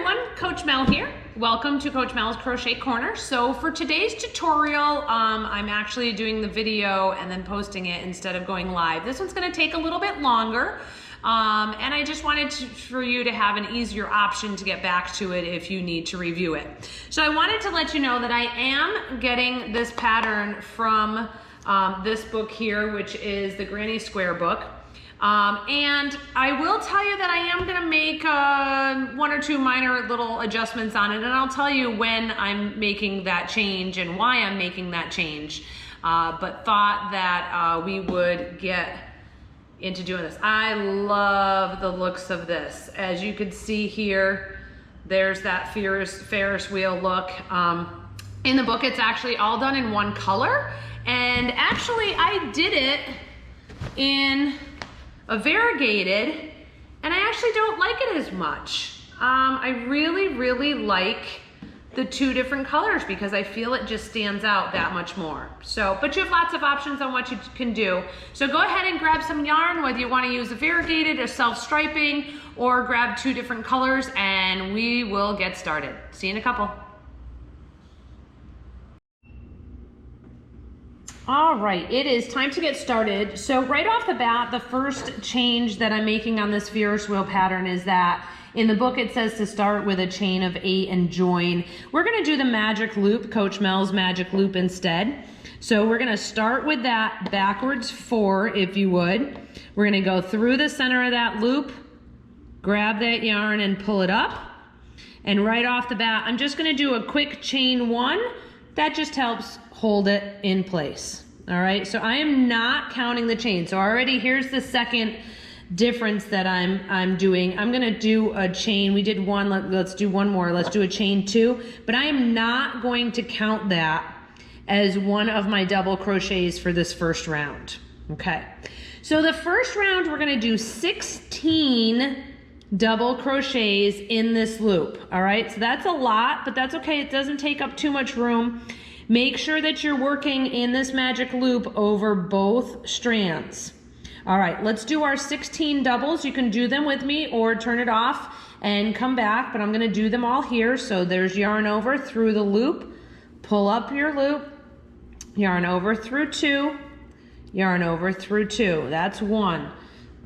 everyone, Coach Mel here. Welcome to Coach Mel's Crochet Corner. So for today's tutorial, I'm actually doing the video and then posting it instead of going live. This one's gonna take a little bit longer. And I just wanted for you to have an easier option to get back to it if you need to review it. So I wanted to let you know that I am getting this pattern from this book here, which is the Granny Square book. And I will tell you that I am going to make one or two minor little adjustments on it, and I'll tell you when I'm making that change and why I'm making that change. But thought that we would get into doing this. I love the looks of this. As you can see here, there's that Ferris wheel look. In the book, it's actually all done in one color, and actually I did it in a variegated, and I actually don't like it as much. I really like the two different colors because I feel it just stands out that much more. So, but you have lots of options on what you can do. So go ahead and grab some yarn, whether you want to use a variegated or self-striping, or grab two different colors, and we will get started. See you in a couple. All right, it is time to get started. So right off the bat, the first change that I'm making on this Ferris wheel pattern is that in the book it says to start with a chain of 8 and join. We're gonna do the magic loop, Coach Mel's magic loop instead. So we're gonna start with that backwards 4, if you would. We're gonna go through the center of that loop, grab that yarn and pull it up. And right off the bat, I'm just gonna do a quick chain 1. That just helps hold it in place. All right, so I am not counting the chain. So already here's the second difference that I'm doing. I'm gonna do a chain. We did one, let's do one more. Let's do a chain 2, but I am not going to count that as one of my double crochets for this first round. Okay, so the first round we're gonna do 16 double crochets in this loop. All right, so that's a lot, but that's okay. It doesn't take up too much room. Make sure that you're working in this magic loop over both strands. All right, let's do our 16 doubles. You can do them with me or turn it off and come back, but I'm gonna do them all here. So there's yarn over through the loop, pull up your loop, yarn over through 2, yarn over through 2. That's 1.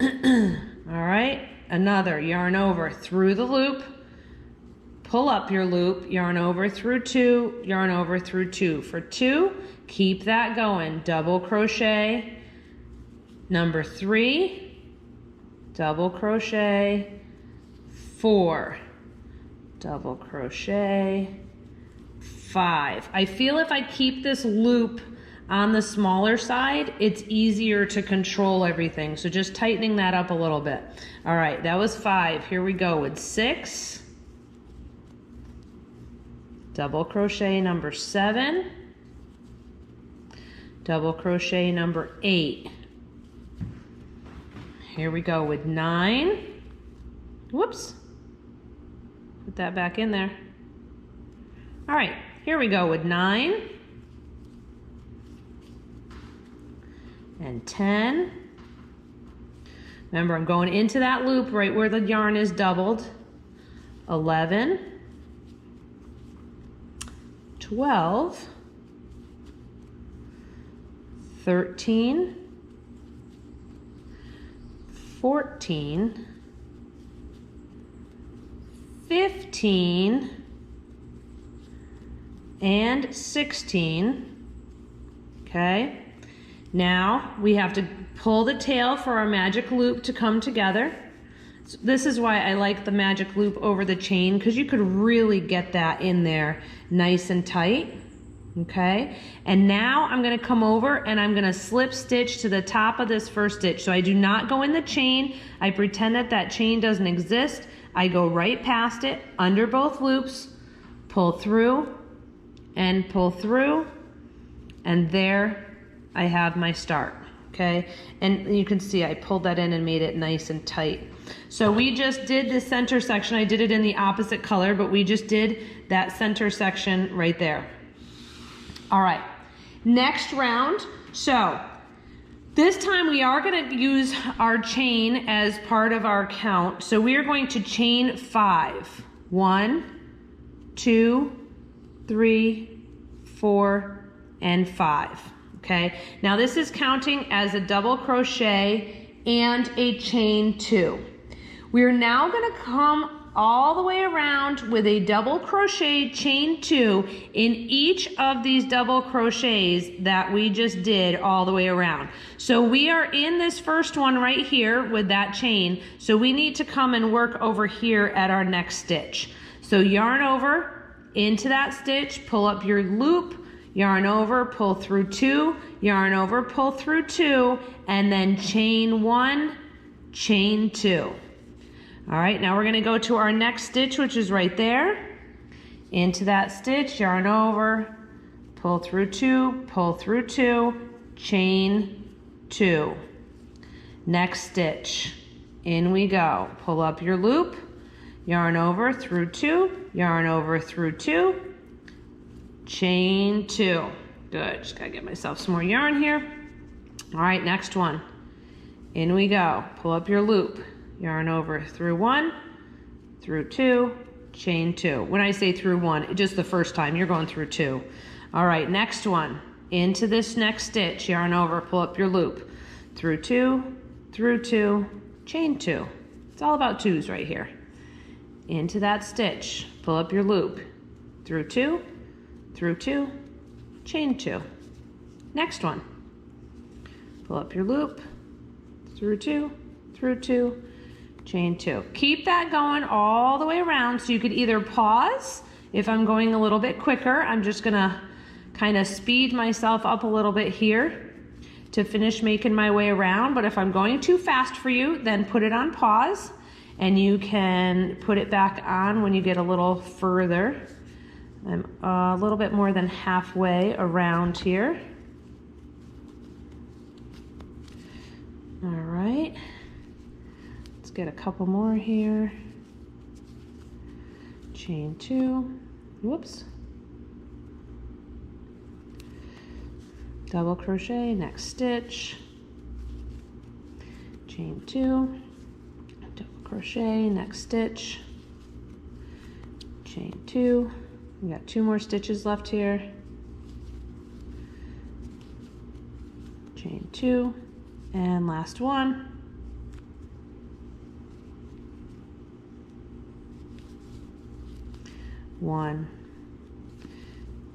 All right, another yarn over through the loop, pull up your loop, yarn over through 2, yarn over through 2. For 2, keep that going. Double crochet, number 3, double crochet, 4, double crochet, 5. I feel if I keep this loop on the smaller side, it's easier to control everything. So just tightening that up a little bit. All right, that was 5. Here we go with 6. Double crochet number 7, double crochet number 8. Here we go with 9. Whoops, put that back in there. All right, here we go with 9 and 10. Remember, I'm going into that loop right where the yarn is doubled. 11, 12, 13, 14, 15, and 16. Okay, now we have to pull the tail for our magic loop to come together. So this is why I like the magic loop over the chain, because you could really get that in there nice and tight. Okay, and now I'm going to come over and I'm going to slip stitch to the top of this first stitch. So I do not go in the chain. I pretend that that chain doesn't exist. I go right past it under both loops, pull through and pull through, and there I have my start. Okay, and you can see I pulled that in and made it nice and tight. So we just did the center section. I did it in the opposite color, but we just did that center section right there. All right, next round. So this time we are going to use our chain as part of our count. So we are going to chain 5. 1, 2, 3, 4, and 5. Okay, now this is counting as a double crochet and a chain 2. We're now going to come all the way around with a double crochet chain 2 in each of these double crochets that we just did all the way around. So we are in this first one right here with that chain, so we need to come and work over here at our next stitch. So yarn over into that stitch, pull up your loop, yarn over, pull through 2, yarn over, pull through 2, and then chain 1, chain 2. All right, now we're going to go to our next stitch, which is right there. Into that stitch, yarn over, pull through 2, pull through 2, chain 2. Next stitch, in we go. Pull up your loop, yarn over through 2, yarn over through 2, chain 2. Good, just gotta get myself some more yarn here. All right, next one. In we go. Pull up your loop. Yarn over through 1, through 2, chain 2. When I say through 1, just the first time, you're going through 2. All right, next one. Into this next stitch, yarn over, pull up your loop. Through 2, chain 2. It's all about 2s right here. Into that stitch, pull up your loop. Through 2, chain 2. Next one. Pull up your loop. Through 2, chain 2. Keep that going all the way around, so you could either pause. If I'm going a little bit quicker, I'm just gonna kind of speed myself up a little bit here to finish making my way around. But if I'm going too fast for you, then put it on pause and you can put it back on when you get a little further. I'm a little bit more than halfway around here. All right. Get a couple more here. Chain 2. Whoops. Double crochet, next stitch. Chain 2. Double crochet, next stitch. Chain 2. We got 2 more stitches left here. Chain 2. And last one. 1,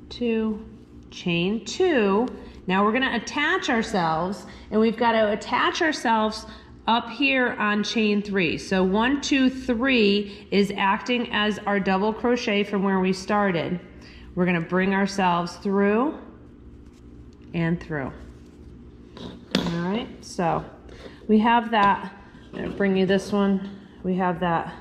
2, chain 2. Now we're going to attach ourselves, and we've got to attach ourselves up here on chain 3. So 1, 2, 3 is acting as our double crochet from where we started. We're going to bring ourselves through and through. All right, so we have that. I'm going to bring you this one. We have that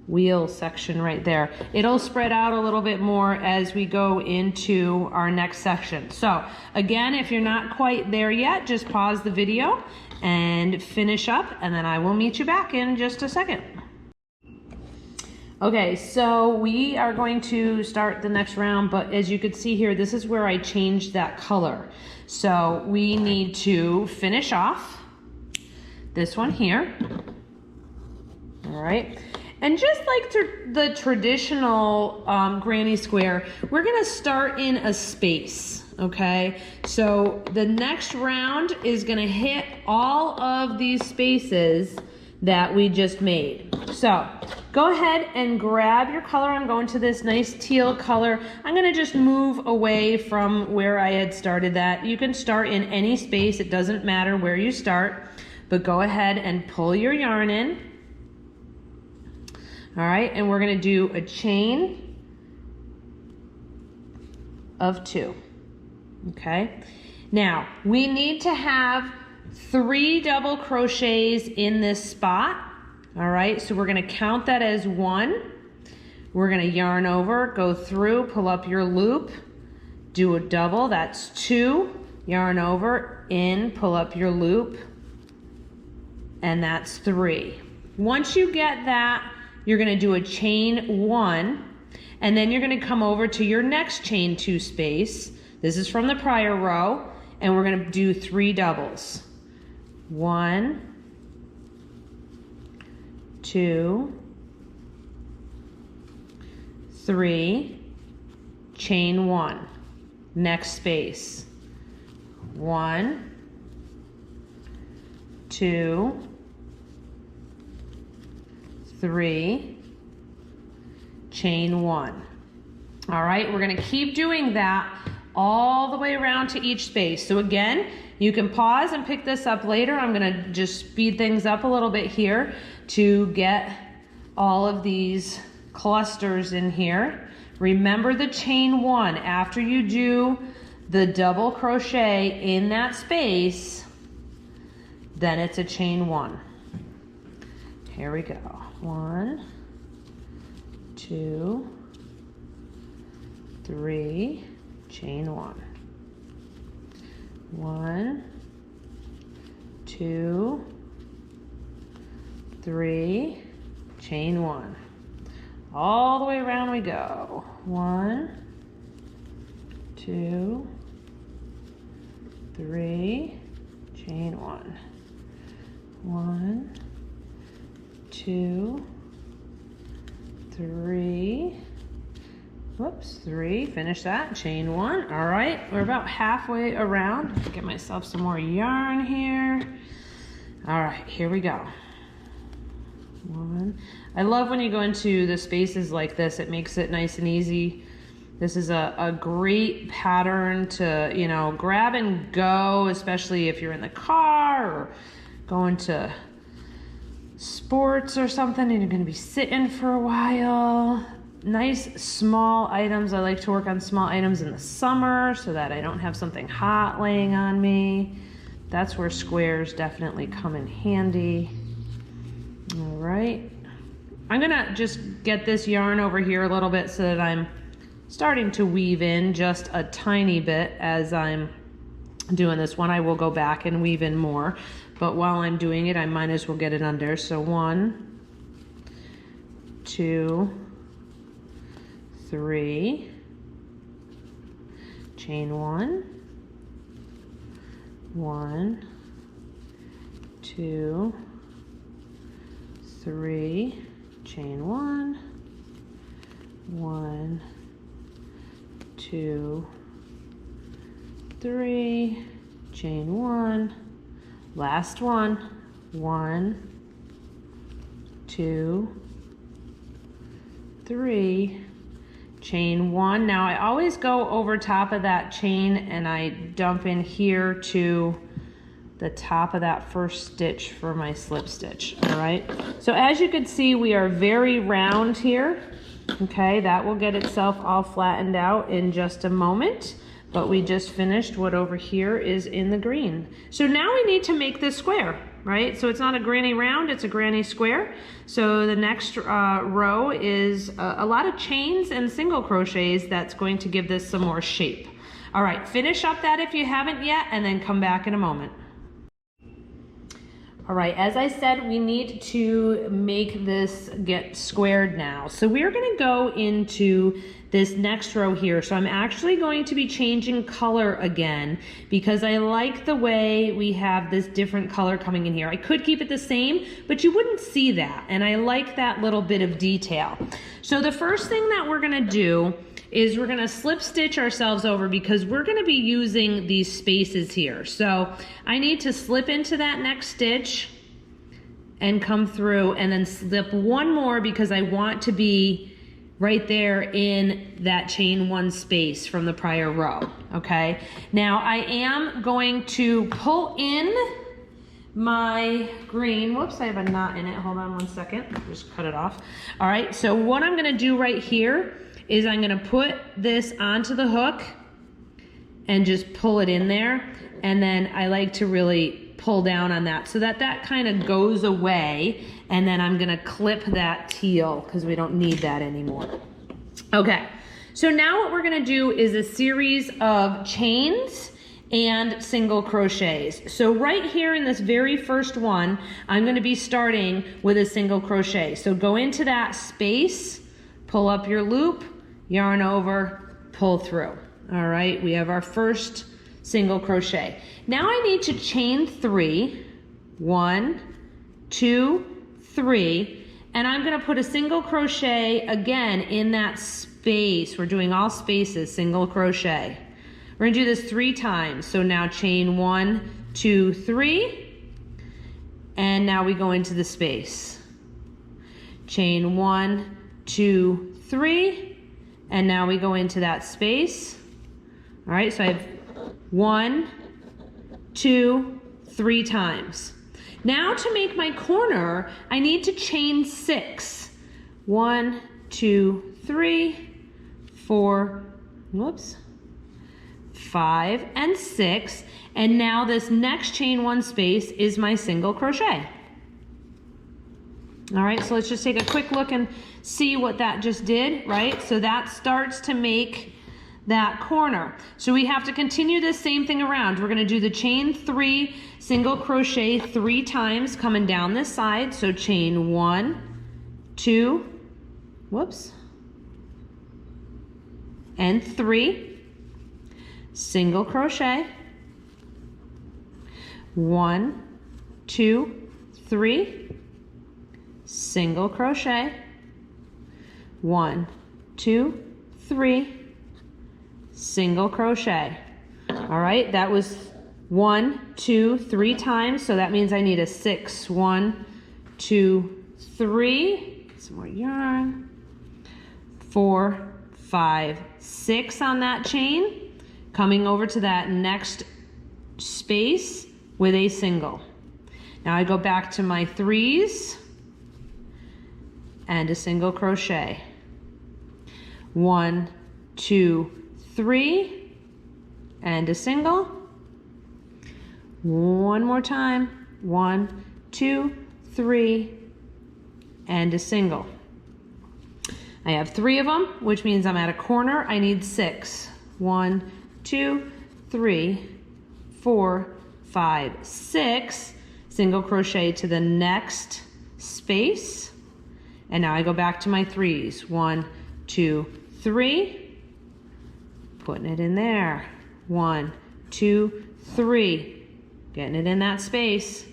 wheel section right there. It'll spread out a little bit more as we go into our next section. So again, if you're not quite there yet, just pause the video and finish up, and then I will meet you back in just a second. Okay, so we are going to start the next round, but as you could see here, this is where I changed that color. So we need to finish off this one here. All right. And just like the traditional granny square, we're gonna start in a space, okay? So the next round is gonna hit all of these spaces that we just made. So go ahead and grab your color. I'm going to this nice teal color. I'm gonna just move away from where I had started that. You can start in any space, it doesn't matter where you start, but go ahead and pull your yarn in. All right, and we're gonna do a chain of 2, okay? Now, we need to have 3 double crochets in this spot, all right? So we're gonna count that as 1. We're gonna yarn over, go through, pull up your loop, do a double, that's 2, yarn over, in, pull up your loop, and that's 3. Once you get that, you're going to do a chain 1, and then you're going to come over to your next chain 2 space. This is from the prior row, and we're going to do 3 doubles. 1, 2, 3, chain 1, next space, 1, 2, 3, chain 1. All right, we're gonna keep doing that all the way around to each space. So again, you can pause and pick this up later. I'm gonna just speed things up a little bit here to get all of these clusters in here. Remember the chain 1. After you do the double crochet in that space, then it's a chain 1. Here we go. 1, 2, 3, chain 1. 1, 2, 3, chain 1. All the way around we go. 1, 2, 3, chain 1. 1, 2, 3, whoops, 3, finish that, chain 1. All right, we're about halfway around. Get myself some more yarn here. All right, here we go. 1. I love when you go into the spaces like this, it makes it nice and easy. This is a great pattern to, you know, grab and go, especially if you're in the car or going to sports or something and you're gonna be sitting for a while. Nice small items. I like to work on small items in the summer so that I don't have something hot laying on me. That's where squares definitely come in handy. All right. I'm gonna just get this yarn over here a little bit so that I'm starting to weave in just a tiny bit as I'm doing this one. I will go back and weave in more, but while I'm doing it, I might as well get it under. So 1, 2, 3, chain 1, 1, 2, 3, chain 1, 1, 2, 3, chain 1, last one, 1, 2, 3, chain 1. Now I always go over top of that chain and I dump in here to the top of that first stitch for my slip stitch. All right, so as you can see, we are very round here. Okay, that will get itself all flattened out in just a moment, but we just finished what over here is in the green. So now we need to make this square, right? So it's not a granny round, it's a granny square. So the next row is a lot of chains and single crochets that's going to give this some more shape. All right, finish up that if you haven't yet, and then come back in a moment. All right, as I said, we need to make this get squared now. So we're gonna go into this next row here. So I'm actually going to be changing color again because I like the way we have this different color coming in here. I could keep it the same, but you wouldn't see that. And I like that little bit of detail. So the first thing that we're gonna do is we're gonna slip stitch ourselves over because we're gonna be using these spaces here. So I need to slip into that next stitch and come through and then slip one more because I want to be right there in that chain 1 space from the prior row, okay? Now I am going to pull in my green. Whoops, I have a knot in it. Hold on one second, just cut it off. All right, so what I'm gonna do right here is I'm gonna put this onto the hook and just pull it in there. And then I like to really pull down on that so that that kind of goes away. And then I'm gonna clip that teal because we don't need that anymore. Okay, so now what we're gonna do is a series of chains and single crochets. So right here in this very first one, I'm gonna be starting with a single crochet. So go into that space, pull up your loop, yarn over, pull through. All right, we have our first single crochet. Now I need to chain 3, 1, 2, 3, and I'm gonna put a single crochet again in that space. We're doing all spaces, single crochet. We're gonna do this 3 times. So now chain 1, 2, 3, and now we go into the space. Chain 1, 2, 3, and now we go into that space. All right, so I have 1, 2, 3 times. Now to make my corner, I need to chain 6. 1, 2, 3, 4, whoops, 5, and 6. And now this next chain 1 space is my single crochet. All right, so let's just take a quick look and see what that just did, right? So that starts to make that corner. So we have to continue this same thing around. We're gonna do the chain 3, single crochet 3 times coming down this side. So chain 1, 2, whoops, and 3, single crochet, 1, 2, 3, single crochet, 1, 2, 3, single crochet. All right, that was 1, 2, 3 times, so that means I need a 6. 1, 2, 3, some more yarn, 4, 5, 6 on that chain, coming over to that next space with a single. Now I go back to my 3s and a single crochet. 1, 2, 3, and a single. One more time. 1, 2, 3, and a single. I have 3 of them, which means I'm at a corner. I need 6. 1, 2, 3, 4, 5, 6. Single crochet to the next space. And now I go back to my 3s. 1, 2, 3. Putting it in there. 1, 2, 3. Getting it in that space.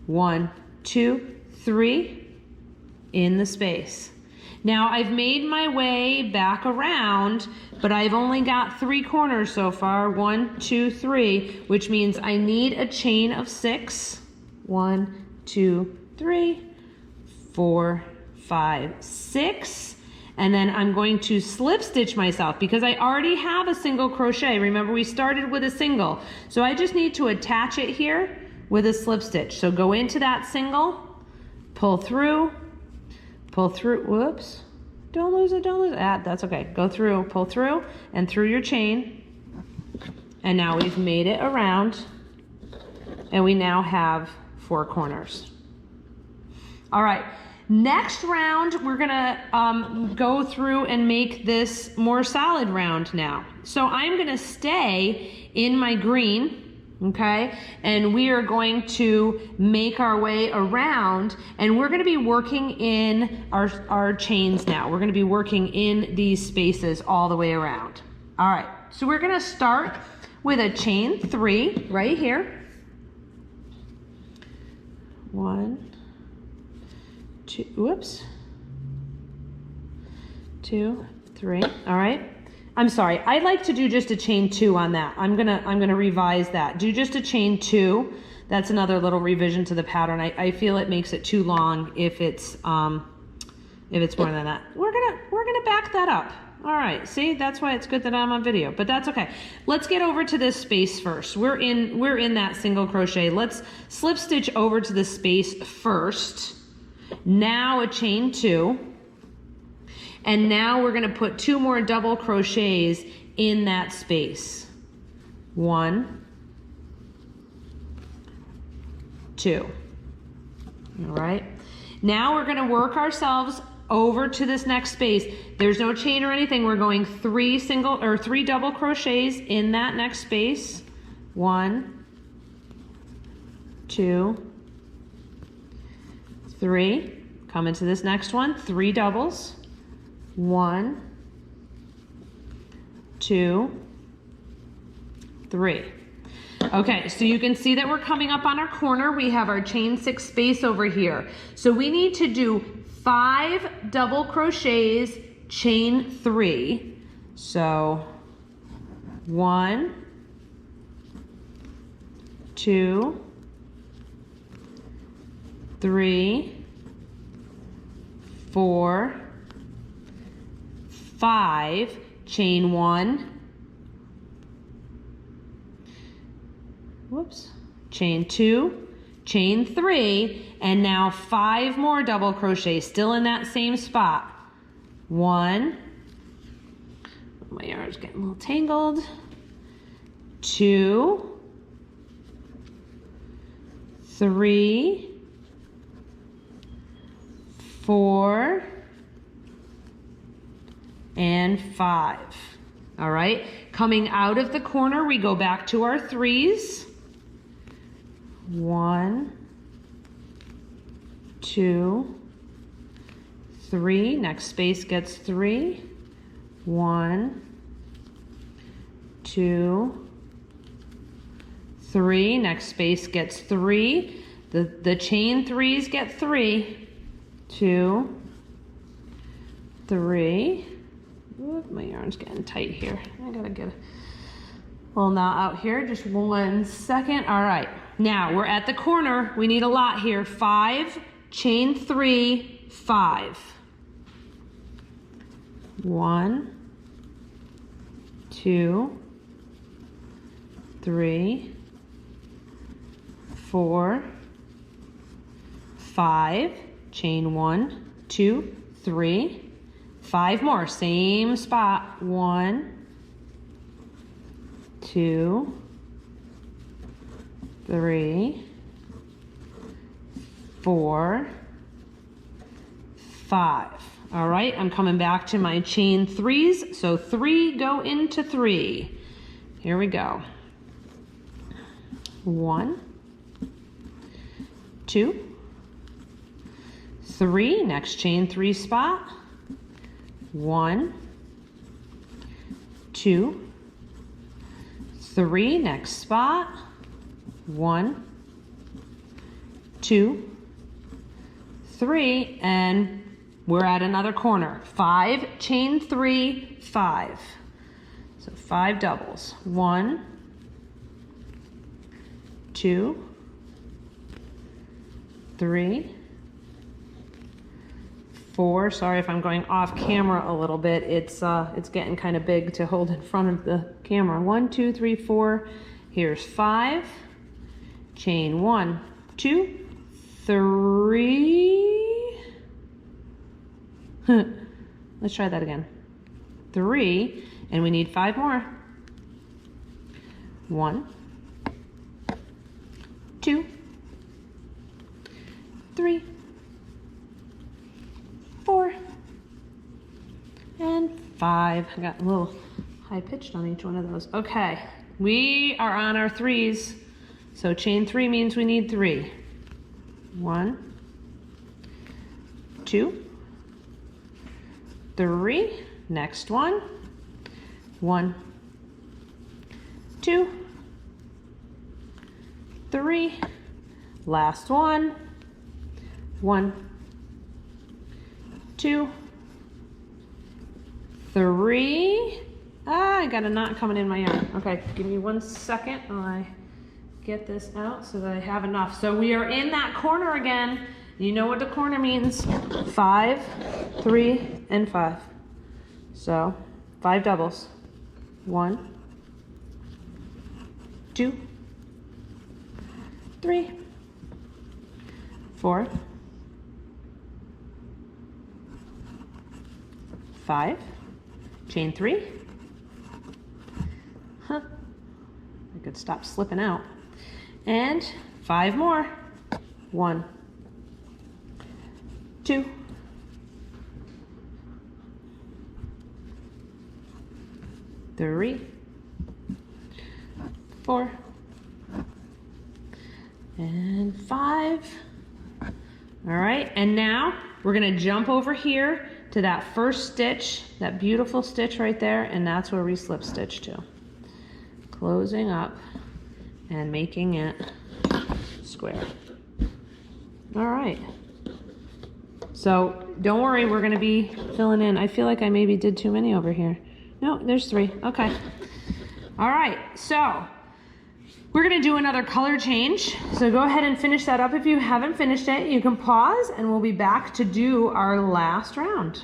1, 2, 3. In the space. Now I've made my way back around, but I've only got 3 corners so far. 1, 2, 3, which means I need a chain of 6. 1, 2, 3, 4, 5, 6. And then I'm going to slip stitch myself because I already have a single crochet. Remember, we started with a single. So I just need to attach it here with a slip stitch. So go into that single, pull through, whoops. Don't lose it, don't lose it. Ah, that's okay. Go through, pull through, and through your chain. And now we've made it around. And we now have 4 corners. All right. Next round, we're gonna go through and make this more solid round now. So I'm gonna stay in my green, okay? And we are going to make our way around, and we're gonna be working in our chains now. We're gonna be working in these spaces all the way around. All right, so we're gonna start with a chain 3 right here. 1, 2, whoops, 2, 3. All right. I'm sorry. I'd like to do just a chain 2 on that. I'm gonna revise that. Do just a chain 2. That's another little revision to the pattern. I feel it makes it too long if it's more than that. We're gonna back that up. All right. See, that's why it's good that I'm on video, but that's okay. Let's get over to this space first. We're in that single crochet. Let's slip stitch over to the space first. Now a chain 2, and now we're going to put 2 more double crochets in that space. 1, 2. All right. Now we're going to work ourselves over to this next space. There's no chain or anything. We're going 3 double crochets in that next space. 1, 2, 3. Come into this next one, 3 doubles. 1, 2, 3. Okay, so you can see that we're coming up on our corner. We have our chain 6 space over here. So we need to do 5 double crochets chain 3. So 1, 2, 3, 4, 5, chain 1, whoops, chain 2, chain 3, and now 5 more double crochet, still in that same spot. 1, my yarn's getting a little tangled, 2, 3, 4, and 5. All right, coming out of the corner, we go back to our 3s. 1, 2, 3. Next space gets 3. 1, 2, 3. Next space gets 3. The chain 3s get 3. 2, 3. Oop, my yarn's getting tight here. I gotta get a little knot out here. Just 1 second. All right. Now we're at the corner. We need a lot here. 5, chain 3, 5. 1, 2, 3, 4, 5. Chain 1, 2, 3. 5 more, same spot. 1, 2, 3, 4, 5. All right, I'm coming back to my chain 3s. So 3 go into 3. Here we go. 1, 2, 3. Next chain 3 spot. 1, 2, 3. Next spot. 1, 2, 3, and we're at another corner. 5, chain 3, 5. So 5 doubles. 1, 2, 3, 4. Sorry if I'm going off camera a little bit. It's getting kind of big to hold in front of the camera. 1, 2, 3, 4. Here's 5. Chain 1, 2, 3. Let's try that again. 3, and we need 5 more. 1, 2, 3, 4, and 5. I got a little high pitched on each one of those. Okay, we are on our 3s. So chain 3 means we need 3. 1, 2, 3. Next one. 1, 2, 3. Last one. 1, 2, 3. I got a knot coming in my yarn. Okay, give me 1 second while I get this out so that I have enough. So we are in that corner again. You know what the corner means. 5, 3, and 5. So 5 doubles. 1, 2, 3, 4, 5, chain 3. I could stop slipping out. And 5 more. 1, 2, 3, 4, and 5. All right, and now we're gonna jump over here to that first stitch, that beautiful stitch right there, and that's where we slip stitch to. Closing up and making it square. All right, So don't worry, we're gonna be filling in. I feel like I maybe did too many over here. No, there's 3, okay. All right, so we're gonna do another color change. So go ahead and finish that up. If you haven't finished it, you can pause and we'll be back to do our last round.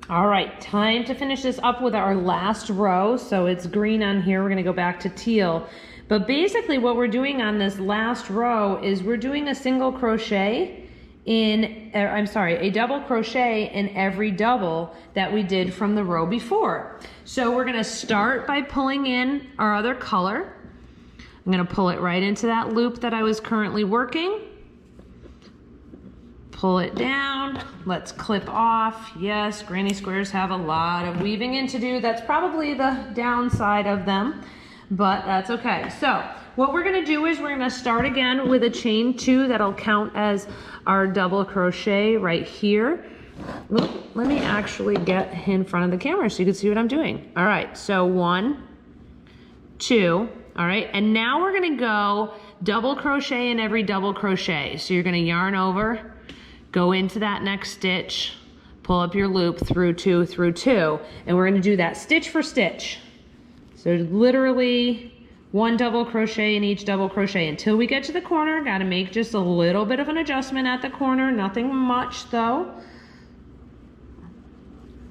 All right, time to finish this up with our last row. So it's green on here, we're gonna go back to teal. But basically what we're doing on this last row is we're doing a single crochet a double crochet in every double that we did from the row before. So we're gonna start by pulling in our other color. I'm gonna pull it right into that loop that I was currently working. Pull it down, let's clip off. Yes, granny squares have a lot of weaving in to do. That's probably the downside of them, but that's okay. So what we're gonna do is we're gonna start again with a chain 2 that'll count as our double crochet right here. Let me actually get in front of the camera so you can see what I'm doing. All right, so 1, 2, all right, and now we're gonna go double crochet in every double crochet. So you're gonna yarn over, go into that next stitch, pull up your loop through 2, through 2, and we're gonna do that stitch for stitch. So literally 1 double crochet in each double crochet until we get to the corner. Got to make just a little bit of an adjustment at the corner, nothing much though.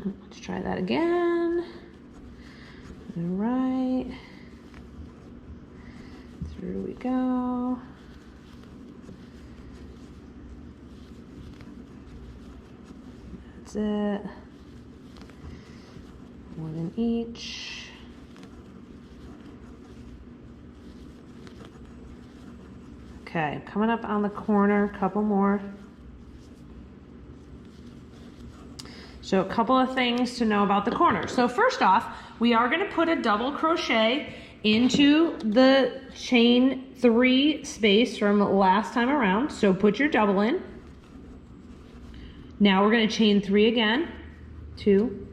Let's try that again. All right, through we go. That's it. 1 in each. Okay, coming up on the corner, a couple more. So a couple of things to know about the corner. So first off, we are gonna put a double crochet into the chain 3 space from last time around. So put your double in. Now we're gonna chain 3 again. 2,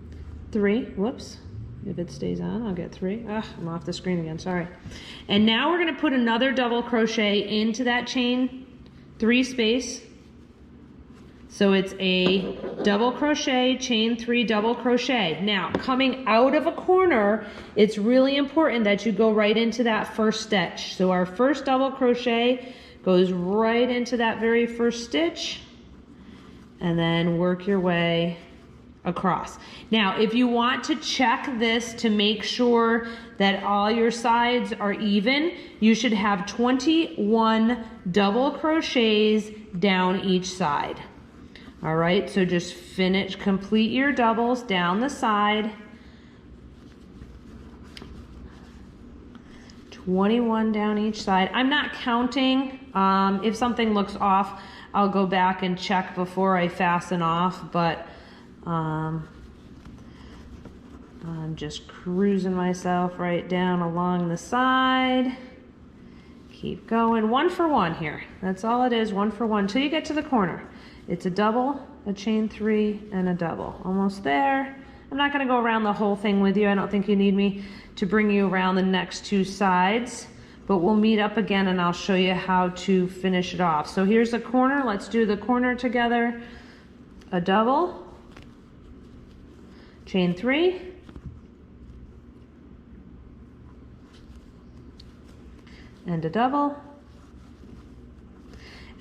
3, whoops. If it stays on, I'll get 3. Ugh, I'm off the screen again, sorry. And now we're gonna put another double crochet into that chain 3 space. So it's a double crochet, chain 3, double crochet. Now, coming out of a corner, it's really important that you go right into that first stitch. So our first double crochet goes right into that very first stitch, and then work your way across. Now, if you want to check this to make sure that all your sides are even, you should have 21 double crochets down each side. All right, so just complete your doubles down the side. 21 down each side. I'm not counting. If something looks off, I'll go back and check before I fasten off, but I'm just cruising myself right down along the side. Keep going, 1 for 1 here. That's all it is, 1 for 1 till you get to the corner. It's a double, a chain 3, and a double. Almost there. I'm not gonna go around the whole thing with you. I don't think you need me to bring you around the next 2 sides, but we'll meet up again and I'll show you how to finish it off. So here's the corner. Let's do the corner together. A double, chain 3, and a double.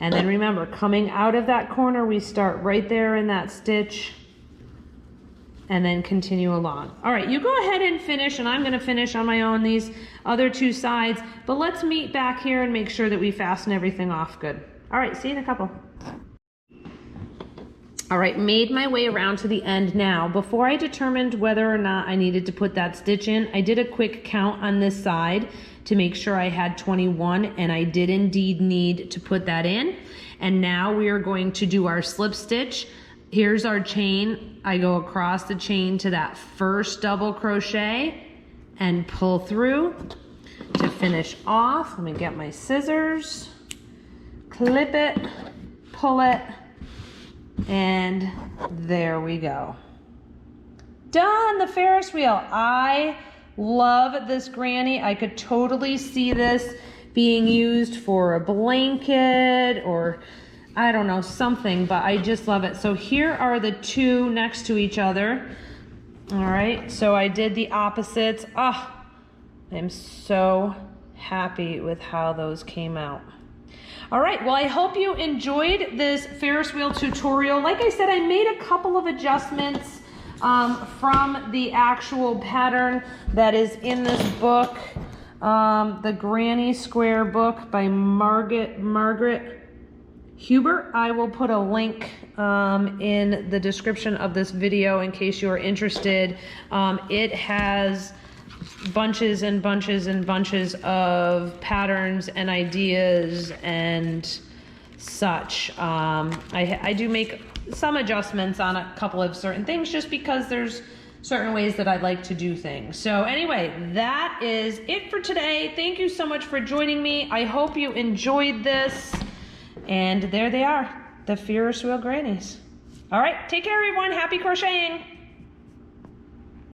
And then remember, coming out of that corner, we start right there in that stitch and then continue along. All right, you go ahead and finish, and I'm gonna finish on my own these other 2 sides, but let's meet back here and make sure that we fasten everything off good. All right, see you in a couple. All right, made my way around to the end now. Before I determined whether or not I needed to put that stitch in, I did a quick count on this side to make sure I had 21, and I did indeed need to put that in. And now we are going to do our slip stitch. Here's our chain. I go across the chain to that first double crochet and pull through to finish off. Let me get my scissors, clip it, pull it, and there we go. Done, the Ferris wheel. I love this granny. I could totally see this being used for a blanket or I don't know, something, but I just love it. So here are the two next to each other. All right, so I did the opposites. Ah, I'm so happy with how those came out. All right, well, I hope you enjoyed this Ferris wheel tutorial. Like I said, I made a couple of adjustments from the actual pattern that is in this book, the Granny Square book by Margaret Hubert. I will put a link in the description of this video in case you are interested. It has bunches and bunches and bunches of patterns and ideas and such. I do make some adjustments on a couple of certain things just because there's certain ways that I like to do things. So anyway, that is it for today. Thank you so much for joining me. I hope you enjoyed this. And there they are, the Ferris Wheel Grannies. All right, take care everyone. Happy crocheting.